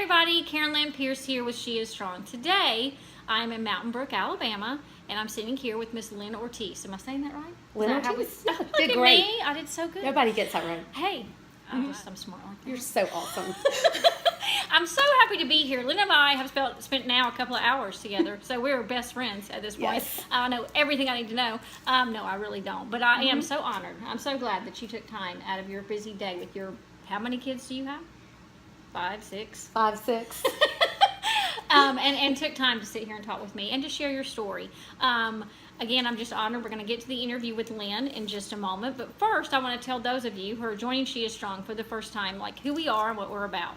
everybody, Karen Lynn Pierce here with She Is Strong. Today, I'm in Mountain Brook, Alabama, and I'm sitting here with Miss Lynn Ortis. Am I saying that right? Lynn Ortis? Yeah, Look did at great. me. I did so good. Nobody gets that right. Hey, I'm smart like that. You're so awesome. I'm so happy to be here. Lynn and I have spent now a couple of hours together, so we're best friends at this point. Yes. I know everything I need to know. No, I really don't, but I am so honored. I'm so glad that you took time out of your busy day with your, how many kids do you have? 5, 6? 5, 6. And took time to sit here and talk with me and to share your story. Again, I'm just honored. We're going to get to the interview with Lynn in just a moment. But first, I want to tell those of you who are joining She Is Strong for the first time, like who we are and what we're about.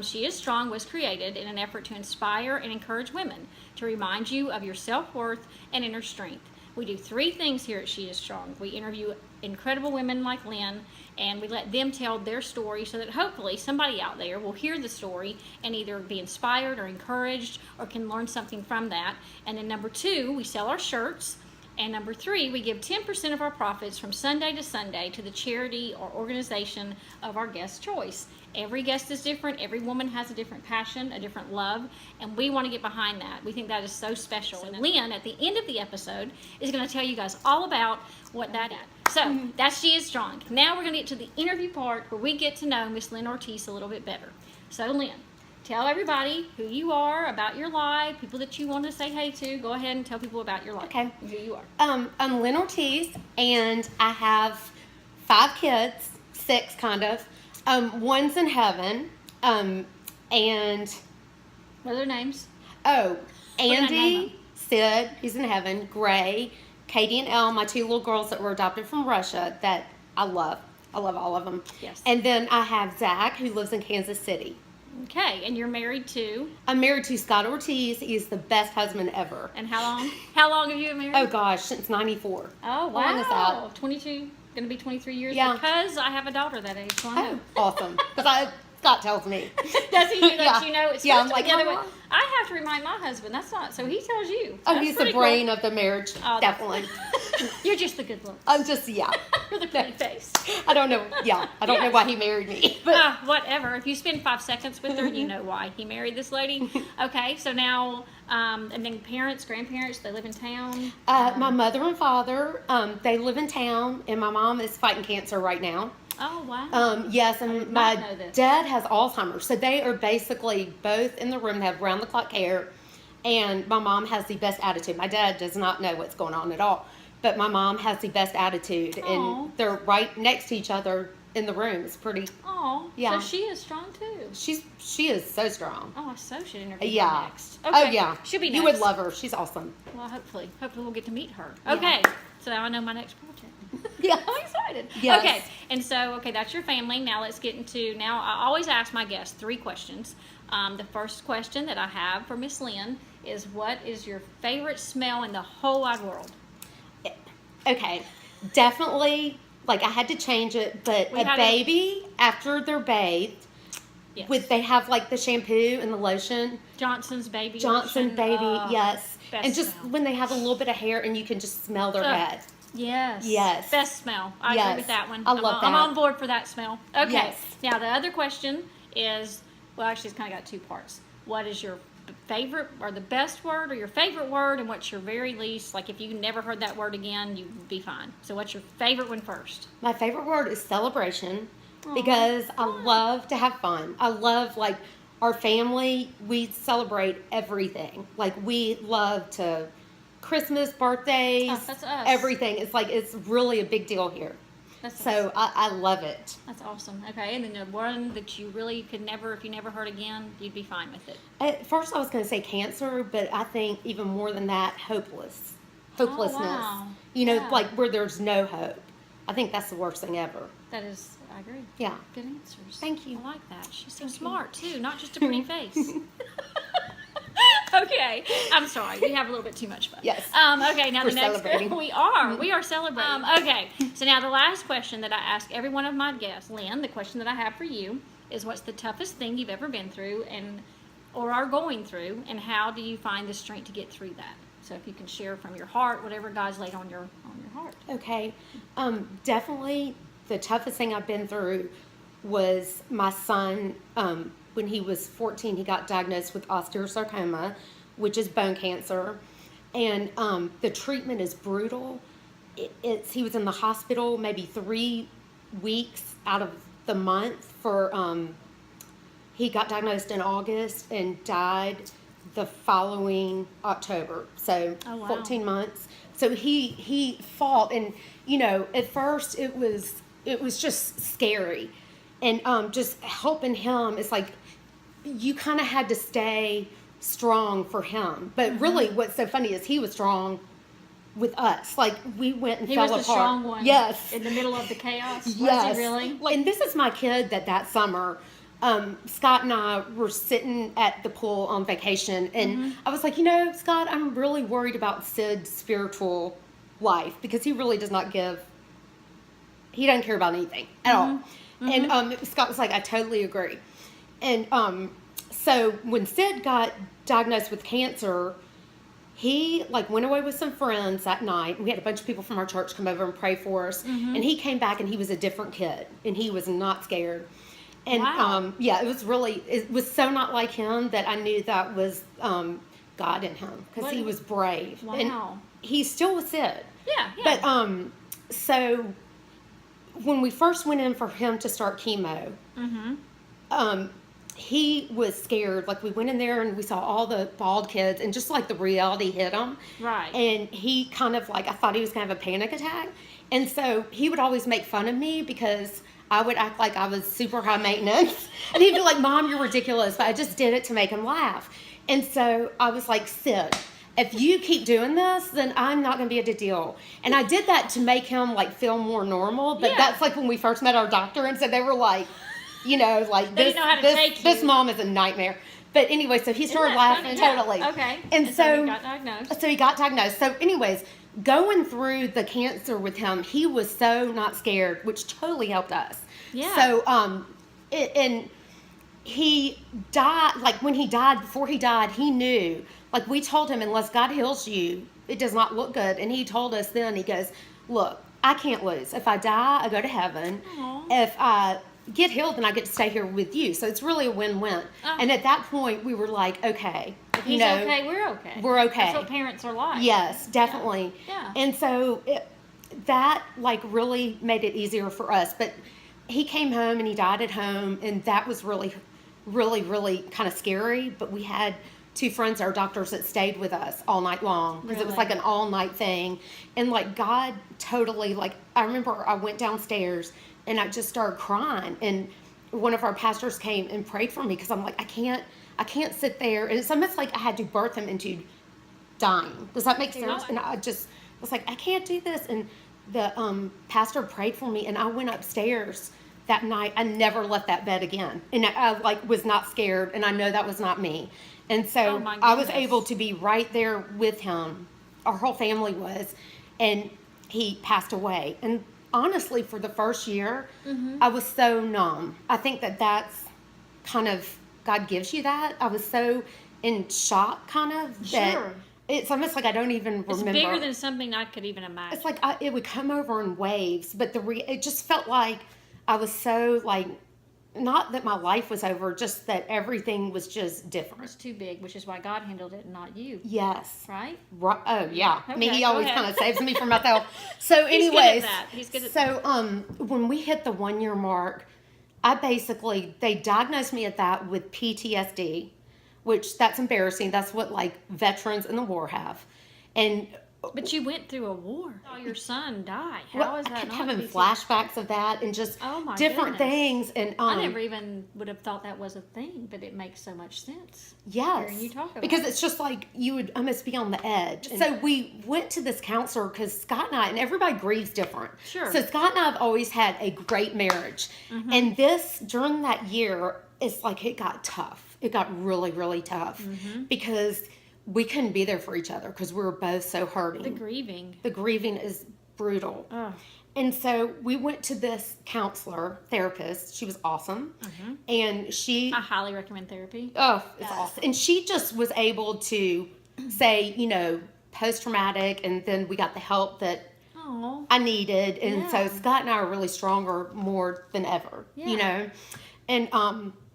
She Is Strong was created in an effort to inspire and encourage women, to remind you of your self-worth and inner strength. We do 3 things here at She Is Strong. We interview incredible women like Lynn, and we let them tell their story so that hopefully somebody out there will hear the story and either be inspired or encouraged or can learn something from that. And then number 2, we sell our shirts. And number 3, we give 10% of our profits from Sunday to Sunday to the charity or organization of our guest's choice. Every guest is different. Every woman has a different passion, a different love, and we want to get behind that. We think that is so special. And Lynn, at the end of the episode, is going to tell you guys all about what that is. So that's She Is Strong. Now we're going to get to the interview part where we get to know Miss Lynn Ortis a little bit better. So Lynn, tell everybody who you are, about your life, people that you want to say hey to. Go ahead and tell people about your life. Okay. Who you are. I'm Lynn Ortis, and I have 5 kids, 6 kind of. One's in heaven, and What are their names? oh, did I name Andy, Sid, he's in heaven, Gray, Katie and Elle, my 2 little girls that were adopted from Russia that I love. I love all of them. Yes. And then I have Zach, who lives in Kansas City. Okay, and you're married to? I'm married to Scott Ortiz. He's the best husband ever. And how long? How long have you been married? Oh gosh, since '94. Oh, wow. How long is that? 22, going to be 23 years? Yeah. Because I have a daughter that age, so I know. Oh, awesome. Because Scott tells me. Does he let Yeah. you know? It's Yeah, supposed I'm to be the like, other way. "Mama." I have to remind my husband. That's not, so he tells you. Oh, That's he's the pretty cool. brain of the marriage. Oh, Definitely. You're just the good look. I'm just, yeah. You're the pretty face. I don't know. Yeah, I don't know Yes. why he married me. But Whatever. If you spend 5 seconds with her, you know why he married this lady. Okay, so now, and then parents, grandparents, they live in town. my mother and father, they live in town, and my mom is fighting cancer right now. Oh, wow. Yes, did and not my know this. dad has Alzheimer's, so they are basically both in the room. They have round-the-clock care, and my mom has the best attitude. My dad does not know what's going on at all, but my mom has the best attitude, Aw. and they're right next to each other in the room. It's pretty. Oh, Yeah. so she is strong too. She is so strong. Oh, I so should interview Yeah. her next. Oh yeah. She'll be You next. would love her. She's awesome. Well, hopefully we'll get to meet her. Yeah. Okay, so now I know my next project. Yeah. I'm excited. Yes. Okay, and so, that's your family. Now let's get into, now I always ask my guests 3 questions. The first question that I have for Miss Lynn is, what is your favorite smell in the whole wide world? Okay. Definitely. Like I had to change it, but We a had baby after they're bathed, Yes. they have like the shampoo and the lotion. Johnson's baby Johnson lotion. baby, Oh, yes. best And just smell. when they have a little bit of hair and you can just smell their Ugh. head. Yes. Yes. Best smell. I agree Yes. with that one. I love I'm that. on board for that smell. Okay. Yes. Now the other question is, well, actually it's kind of got 2 parts. What is your favorite or the best word or your favorite word, and what's your very least, like if you never heard that word again, you'd be fine. So what's your favorite one first? My favorite word is celebration because I love to have fun. I love, like, our family, we celebrate everything. Like, we love to Christmas, birthdays, Oh, that's us. everything. It's like, it's really a big deal here. That's So I love it. That's awesome. Okay, and then the one that you really could never, if you never heard again, you'd be fine with it. At first I was going to say cancer, but I think even more than that, hopelessness. wow. You know, Yeah. like where there's no hope. I think that's the worst thing ever. That is, I agree. Yeah. Good answers. Thank you. I like that. She's so Thank you. smart too, not just a pretty face. Okay, I'm sorry. We have a little bit too much fun. Yes. Okay, now We're the next celebrating. we are celebrating. Okay, so now the last question that I ask every one of my guests, Lynn, the question that I have for you is, what's the toughest thing you've ever been through and or are going through, and how do you find the strength to get through that? So if you can share from your heart whatever God's laid on your heart. Okay. Definitely the toughest thing I've been through was my son when he was 14, he got diagnosed with osteosarcoma, which is bone cancer. And the treatment is brutal. He was in the hospital maybe 3 weeks out of the month for, he got diagnosed in August and died the following October. So Oh, wow. 14 months. So he fought, and at first it was just scary, and just helping him. It's like you kind of had to stay strong for him. But really, what's so funny is he was strong with us. Like we went and He fell was the apart. strong one. Yes. In the middle of the chaos. Was Yes. he really? Like, and this is my kid that summer. Scott and I were sitting at the pool on vacation, and I was like, Scott, I'm really worried about Sid's spiritual life because he really does not he doesn't care about anything at all. And Scott was like, I totally agree. And so when Sid got diagnosed with cancer, he went away with some friends that night. We had a bunch of people from our church come over and pray for us. And he came back and he was a different kid, and he was not scared. And Wow. it was so not like him that I knew that was God in him, because he was brave. Wow. And he still was Sid. Yeah. But so when we first went in for him to start chemo, he was scared. Like we went in there and we saw all the bald kids, and just like the reality hit him. Right. And he kind of I thought he was going to have a panic attack. And so he would always make fun of me because I would act like I was super high maintenance. And he'd be like, Mom, you're ridiculous. But I just did it to make him laugh. And so I was like, Sid, if you keep doing this, then I'm not going to be a deal. And I did that to make him feel more normal. But that's when we first met our doctor, and so they were like, They didn't know how to take this you. mom is a nightmare. But anyway, so he started Isn't that laughing funny? totally. Yeah. Okay. And so he got diagnosed. So he got diagnosed. So anyways, going through the cancer with him, he was so not scared, which totally helped us. Yeah. So and he died, when he died, before he died, he knew, we told him, unless God heals you, it does not look good. And he told us then, he goes, look, I can't lose. If I die, I go to heaven. Aww. If I get healed, then I get to stay here with you. So it's really a win-win. Oh. And at that point, we were like, okay. If he's okay, we're okay. We're okay. That's what parents are like. Yes, definitely. Yeah. And so that really made it easier for us. But he came home and he died at home, and that was really, really, really kind of scary. But we had 2 friends, our doctors, that stayed with us all night long, because it was Really? an all-night thing. And God totally, I remember I went downstairs and I just started crying, and one of our pastors came and prayed for me, because I'm like, I can't sit there. And it's almost like I had to birth him into dying. Does that make sense? Yeah. And I just was like, I can't do this. And the pastor prayed for me, and I went upstairs that night. I never left that bed again, and I was not scared, and I know that was not me. And so Oh, my I was goodness. able to be right there with him. Our whole family was, and he passed away. And honestly, for the first year, I was so numb. I think that's kind of, God gives you that. I was so in shock, kind of, that Sure. it's almost like I don't even remember. It's bigger than something I could even imagine. It's like it would come over in waves, but it just felt like I was so not that my life was over, just that everything was just different. It's too big, which is why God handled it and not you. Yes. Right? Right. Oh yeah. I mean, Okay, he go always ahead. kind of saves me from myself. So, He's good anyways, at that. He's good at so when we hit the 1-year mark, they diagnosed me at that with PTSD, which that's embarrassing. That's what veterans in the war have, and But you went through a war. Saw your son die. How well, is I that kept not having PTSD? flashbacks of that, and just Oh, my different goodness. things. And I never even would have thought that was a thing, but it makes so much sense. yes, Hearing you talk about because it. it's just you would almost be on the edge. So we went to this counselor, because Scott and I, and everybody grieves different. Sure. So Scott and I have always had a great marriage, and during that year, it's it got tough. It got really, really tough, because we couldn't be there for each other, because we were both so hurting. The grieving. The grieving is brutal. Oh. And so we went to this therapist. She was awesome. And she, I highly recommend therapy. oh, it's awesome. And she just was able to say, post-traumatic, and then we got the help that Oh. I needed. And Yeah. so Scott and I are really stronger more than ever, Yeah. And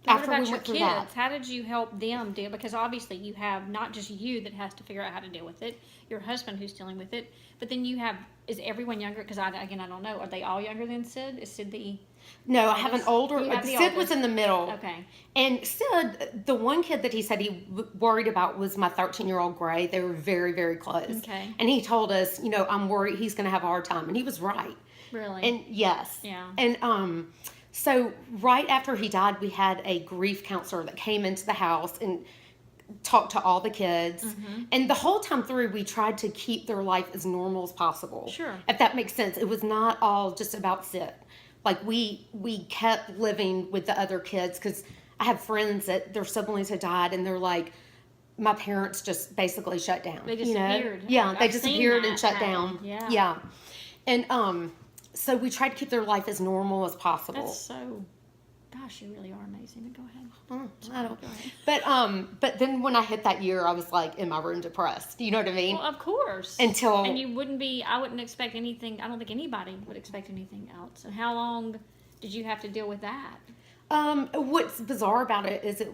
But after what about we your went through kids? that. How did you help them deal? Because obviously you have not just you that has to figure out how to deal with it, your husband who's dealing with it, but then you have, is everyone younger? Because I don't know. Are they all younger than Sid? Is Sid the No, I have an older. You have the Sid was oldest. in the middle. Okay. And Sid, the one kid that he said he worried about was my 13-year-old Gray. They were very, very close. Okay. And he told us, I'm worried he's going to have a hard time. And he was right. Really? And yes. Yeah. And so right after he died, we had a grief counselor that came into the house and talked to all the kids. Mm-hmm. And the whole time through, we tried to keep their life as normal as possible. Sure. If that makes sense. It was not all just about Sid. Like we kept living with the other kids because I have friends that their siblings had died and they're like, my parents just basically shut down. They disappeared. Yeah, they I've seen disappeared and that shut happen. down. Yeah. Yeah. And so we tried to keep their life as normal as possible. That's so, gosh, you really are amazing. Go ahead. I don't. Go ahead. But then when I hit that year, I was like in my room depressed. You know what I mean? Well, of course. Until And you wouldn't be, I wouldn't expect anything, I don't think anybody would expect anything else. And how long did you have to deal with that? what's bizarre about it is it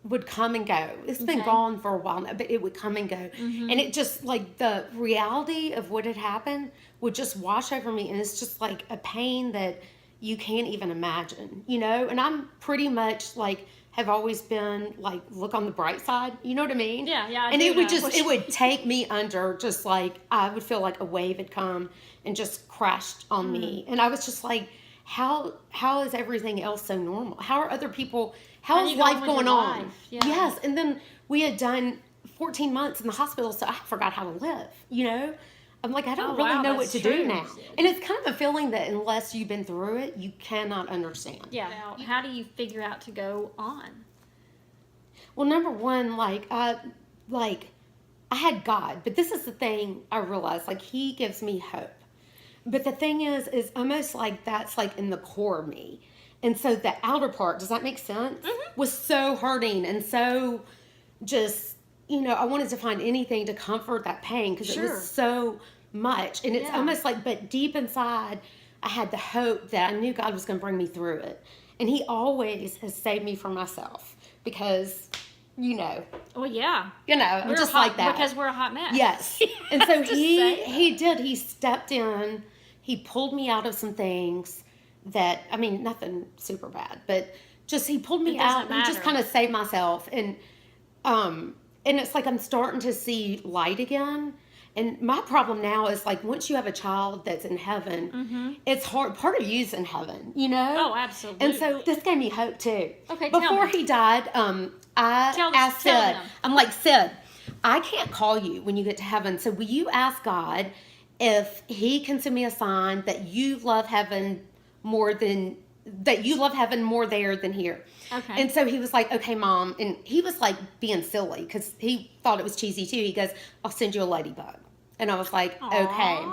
would come and go. It's been Okay. gone for a while now, but it would come and go. Mm-hmm. And it just, like, the reality of what had happened would just wash over me. And it's just, like, a pain that you can't even imagine, you know? And I'm pretty much, like, have always been, like, look on the bright side. You know what I mean? Yeah, yeah. I And do it would know. just, it would take me under, just like, I would feel like a wave had come and just crashed on me. And I was just like, how is everything else so normal? How are other people, How how do is you go on life with your going on? life? Yeah. Yes. And then we had done 14 months in the hospital, so I forgot how to live, you know? I'm like, I don't Oh, really wow, know what that's to true. do now. And it's kind of a feeling that unless you've been through it, you cannot understand. Yeah. How do you figure out to go on? Well, number one, I had God, but this is the thing I realized, like, He gives me hope. But the thing is almost like that's like in the core of me. And so the outer part, does that make sense? Mm-hmm. Was so hurting and so just, I wanted to find anything to comfort that pain because it Sure. was so much. And it's Yeah. almost like, but deep inside, I had the hope that I knew God was going to bring me through it. And He always has saved me from myself because, Well, yeah. I'm We're just hot, like that. Because we're a hot mess. Yes. And so Just he saying. did. He stepped in. He pulled me out of some things that, I mean, nothing super bad, but just he pulled me It doesn't out and just matter. kind of saved myself. And it's like I'm starting to see light again. And my problem now is like once you have a child that's in heaven, it's hard. Part of you's in heaven, you know? Oh, absolutely. And so this gave me hope too. Okay, tell Before me. he died, I asked tell Sid, them. I'm like, Sid, I can't call you when you get to heaven. So will you ask God if He can send me a sign that you love heaven more there than here? Okay. And so he was like, okay, Mom. And he was like being silly because he thought it was cheesy too. He goes, I'll send you a ladybug. And I was like, Aw. okay.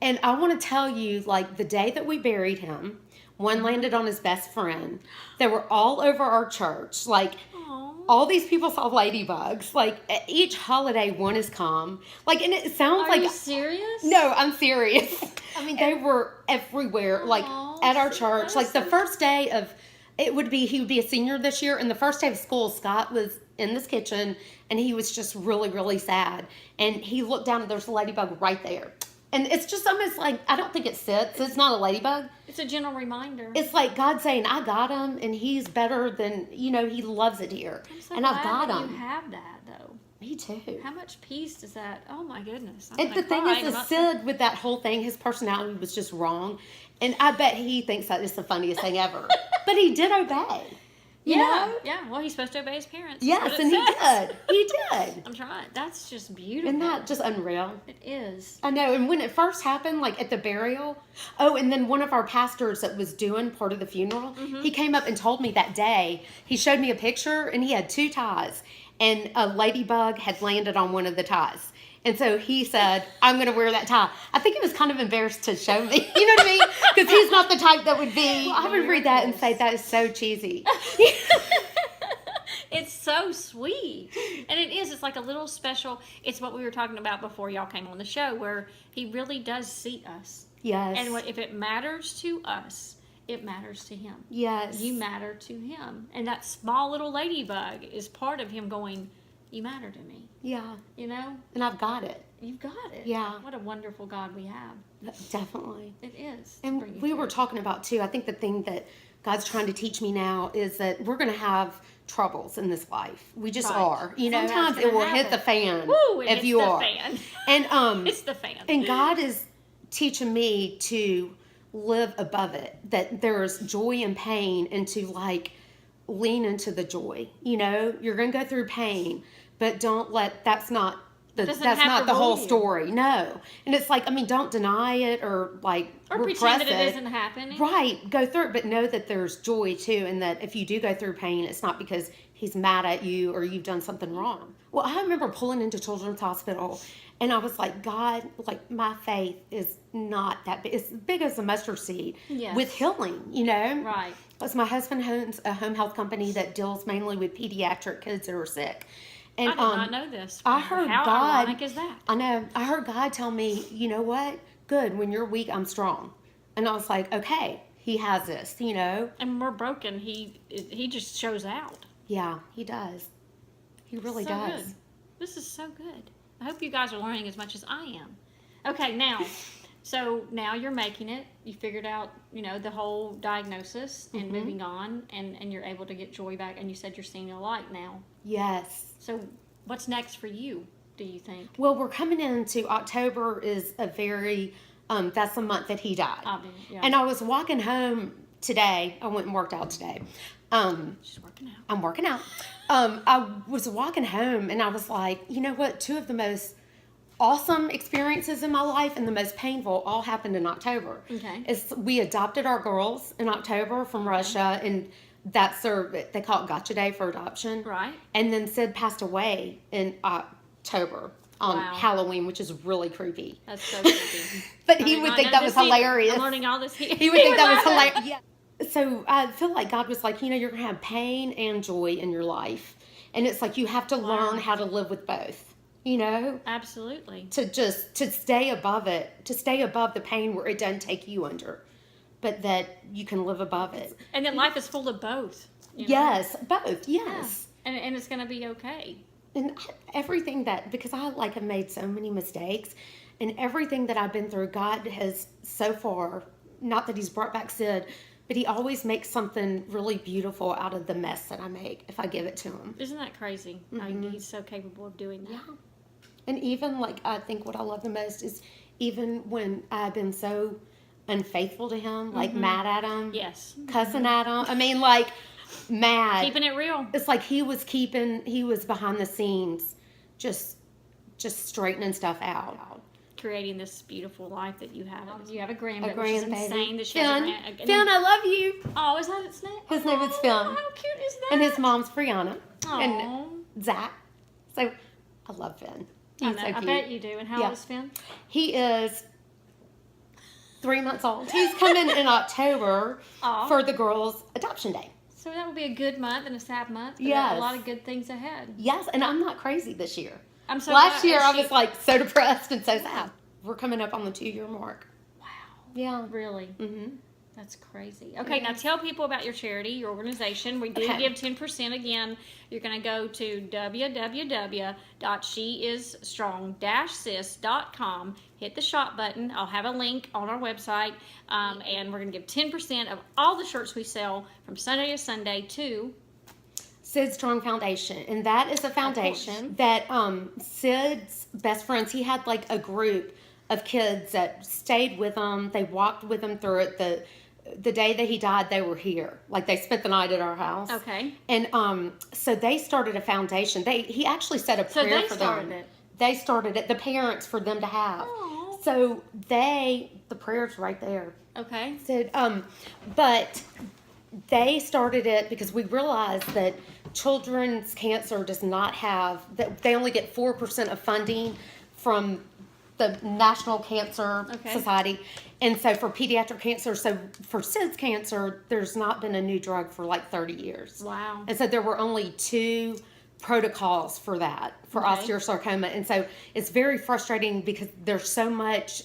And I want to tell you, like, the day that we buried him, one landed on his best friend. They were all over our church. Like, Aw. all these people saw ladybugs. Like, at each holiday, one has come. Like, and it sounds Are like... you serious? No, I'm serious. I mean, they were everywhere, like, Aw, at our so church. that's Like, the so- first day of... he would be a senior this year, and the first day of school, Scott was in this kitchen, and he was just really, really sad. And he looked down, and there's a ladybug right there. And it's just almost like, I don't think it sits. It's not a ladybug. It's a gentle reminder. It's like God saying, I got him, and he's better than, he loves it here. I'm so And glad I've got that him. you have that, though. Me too. How much peace does that... Oh, my goodness. I'm And gonna the thing cry is, about Sid, with that whole thing, his personality was just wrong. And I bet he thinks that is the funniest thing ever. But he did obey. You know? Yeah. Well, he's supposed to obey his parents. Yes, That's what and it he says. did. He did. I'm trying. That's just beautiful. Isn't that just unreal? It is. I know. And when it first happened, like at the burial, and then one of our pastors that was doing part of the funeral, he came up and told me that day, he showed me a picture and he had 2 ties and a ladybug had landed on one of the ties. And so he said, I'm going to wear that tie. I think he was kind of embarrassed to show me. You know what I mean? Because he's not the type that would be. Well, I would read that and say, that is so cheesy. It's so sweet. And it is. It's like a little special. It's what we were talking about before y'all came on the show, where he really does see us. Yes. And if it matters to us, it matters to him. Yes. You matter to him. And that small little ladybug is part of him going, you matter to me. Yeah. You know? And I've got it. You've got it. Yeah. What a wonderful God we have. Definitely. It is. And we were talking about, too, I think the thing that God's trying to teach me now is that we're going to have troubles in this life. We just are. You know, sometimes it will hit the fan. Woo, if you are. Fan. And it's the fan. And God is teaching me to live above it. That there's joy and pain, and to like lean into the joy. You know, you're going to go through pain, but don't let that's not the whole story. No. And it's like, I mean, don't deny it or pretend that it isn't happening. Right. Go through it, but know that there's joy too, and that if you do go through pain, it's not because he's mad at you or you've done something wrong. Well, I remember pulling into Children's Hospital, and I was like, God, like my faith is not that big. It's big as a mustard seed with healing, you know? Right. Because my husband owns a home health company that deals mainly with pediatric kids that are sick. And, I did not know this. I heard How God. ironic is that? I know. I heard God tell me, you know what? Good. When you're weak, I'm strong. And I was like, okay, he has this, you know? And when we're broken, he just shows out. Yeah, he does. He really does. Good. This is so good. I hope you guys are learning as much as I am. Okay, so now you're making it. You figured out, you know, the whole diagnosis and moving on, and you're able to get joy back. And you said you're seeing a light now. Yes. So what's next for you, do you think? Well, we're coming into October is a very, that's the month that he died. Yeah. And I was walking home today. I went and worked out today. She's working out. I'm working out. I was walking home and I was like, you know what? Two of the most awesome experiences in my life and the most painful all happened in October. Okay. We adopted our girls in October from Russia, and that's they call it Gotcha Day for adoption. Right. And then Sid passed away in October on Halloween, which is really creepy. That's so creepy. But he would think that was hilarious. I'm learning all this. He would think that was hilarious. Yeah. So I feel like God was like, you know, you're going to have pain and joy in your life. And it's like you have to learn how to live with both, you know? Absolutely. To stay above it, to stay above the pain where it doesn't take you under, but that you can live above it. And that life is full of both. You know? Yes, both, yes. Yeah. And it's going to be okay. And everything because I have made so many mistakes, and everything that I've been through, God has so far, not that he's brought back Sid, but he always makes something really beautiful out of the mess that I make if I give it to him. Isn't that crazy? He's so capable of doing that. Yeah. And even I think what I love the most is even when I've been so unfaithful to him, mad at him. Yes. Cussing at him. I mean, mad. Keeping it real. It's like he was behind the scenes just straightening stuff out. Creating this beautiful life that you have. You have a grandbaby. Which is insane that she Finn, has a Finn, I love you. Oh, is that its name? His name is Finn. How cute is that? And his mom's Brianna. Aww. And Zach. So I love Finn. He's so cute. I bet you do. And how old is Finn? He is 3 months old. He's coming in October for the girls' adoption day. So that will be a good month and a sad month. But yes. A lot of good things ahead. Yes, and I'm not crazy this year. I'm so Last year I was so depressed and so sad. We're coming up on the 2-year mark. Wow. Yeah. Really? Mm-hmm. That's crazy. Okay, now tell people about your charity, your organization. We do give 10% again. You're going to go to www.sheisstrong-sis.com. Hit the shop button. I'll have a link on our website. And we're going to give 10% of all the shirts we sell from Sunday to Sunday to Sid Strong Foundation. And that is a foundation that Sid's best friends, he had a group of kids that stayed with him. They walked with him through it. The day that he died, they were here. They spent the night at our house. Okay. And so they started a foundation. He actually said a prayer for them. They started it. The parents for them to have. Aww. So the prayer's right there. Okay. Said, but they started it because we realized that children's cancer does not have that. They only get 4% of funding from the National Cancer Society. And so for pediatric cancer, so for Sid's cancer, there's not been a new drug for 30 years. Wow. And so there were only 2 protocols for that, for osteosarcoma. And so it's very frustrating because there's so much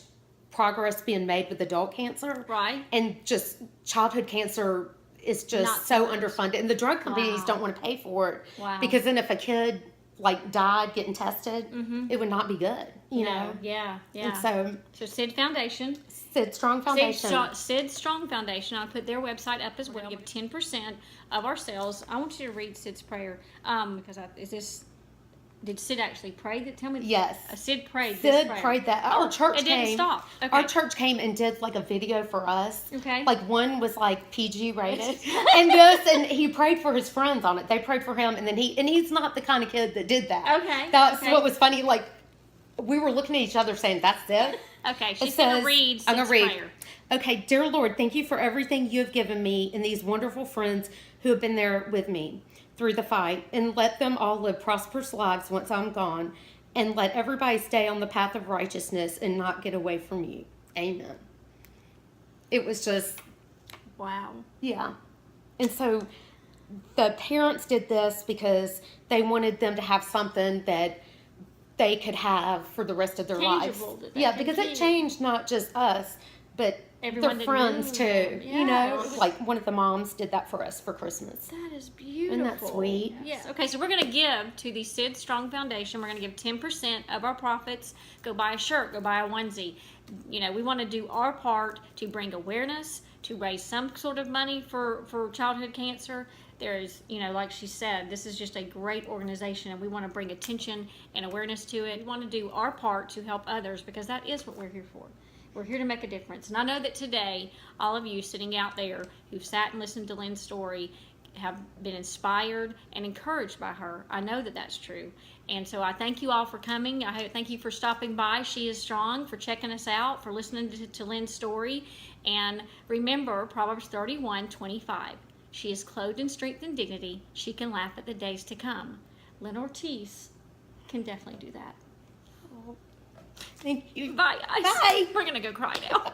progress being made with adult cancer. Right. And just childhood cancer is just Not so so much. underfunded. And the drug companies Wow. don't want to pay for it. Wow. Because then if a kid like died getting tested, it would not be good, you know? Yeah, yeah. And So Sid Foundation. Sid Strong Foundation. Sid Strong Foundation. I'll put their website up as well. Give 10% of our sales. I want you to read Sid's prayer. Because did Sid actually pray that? Tell me. Yes. Sid prayed this Sid prayer. prayed that. Our church it didn't came. stop. Okay. Our church came and did like a video for us. Okay. Like one was like PG rated, and he prayed for his friends on it. They prayed for him, and then he's not the kind of kid that did that. Okay. That's okay. what was funny. Like we were looking at each other saying, "That's it." Okay. She's going to read Sid's I'm gonna read. prayer. Okay, dear Lord, thank you for everything you have given me and these wonderful friends who have been there with me through the fight, and let them all live prosperous lives once I'm gone, and let everybody stay on the path of righteousness and not get away from you. Amen. It was just, wow. Yeah. And so the parents did this because they wanted them to have something that they could have for the rest of their lives. Tangible that they Yeah, could because it keep. changed not just us, but Everyone their that friends knew too. them. You know, Yeah. like one of the moms did that for us for Christmas. That is beautiful. Isn't that sweet? Yes. Okay, so we're going to give to the Sid Strong Foundation. We're going to give 10% of our profits. Go buy a shirt. Go buy a onesie. You know, we want to do our part to bring awareness, to raise some sort of money for childhood cancer. There's, you know, like she said, this is just a great organization, and we want to bring attention and awareness to it. We want to do our part to help others, because that is what we're here for. We're here to make a difference. And I know that today, all of you sitting out there who've sat and listened to Lynn's story have been inspired and encouraged by her. I know that that's true. And so I thank you all for coming. I thank you for stopping by She Is Strong, for checking us out, for listening to Lynn's story. And remember Proverbs 31:25. She is clothed in strength and dignity. She can laugh at the days to come. Lynn Ortis can definitely do that. Thank you. Bye, guys. Bye. We're going to go cry now.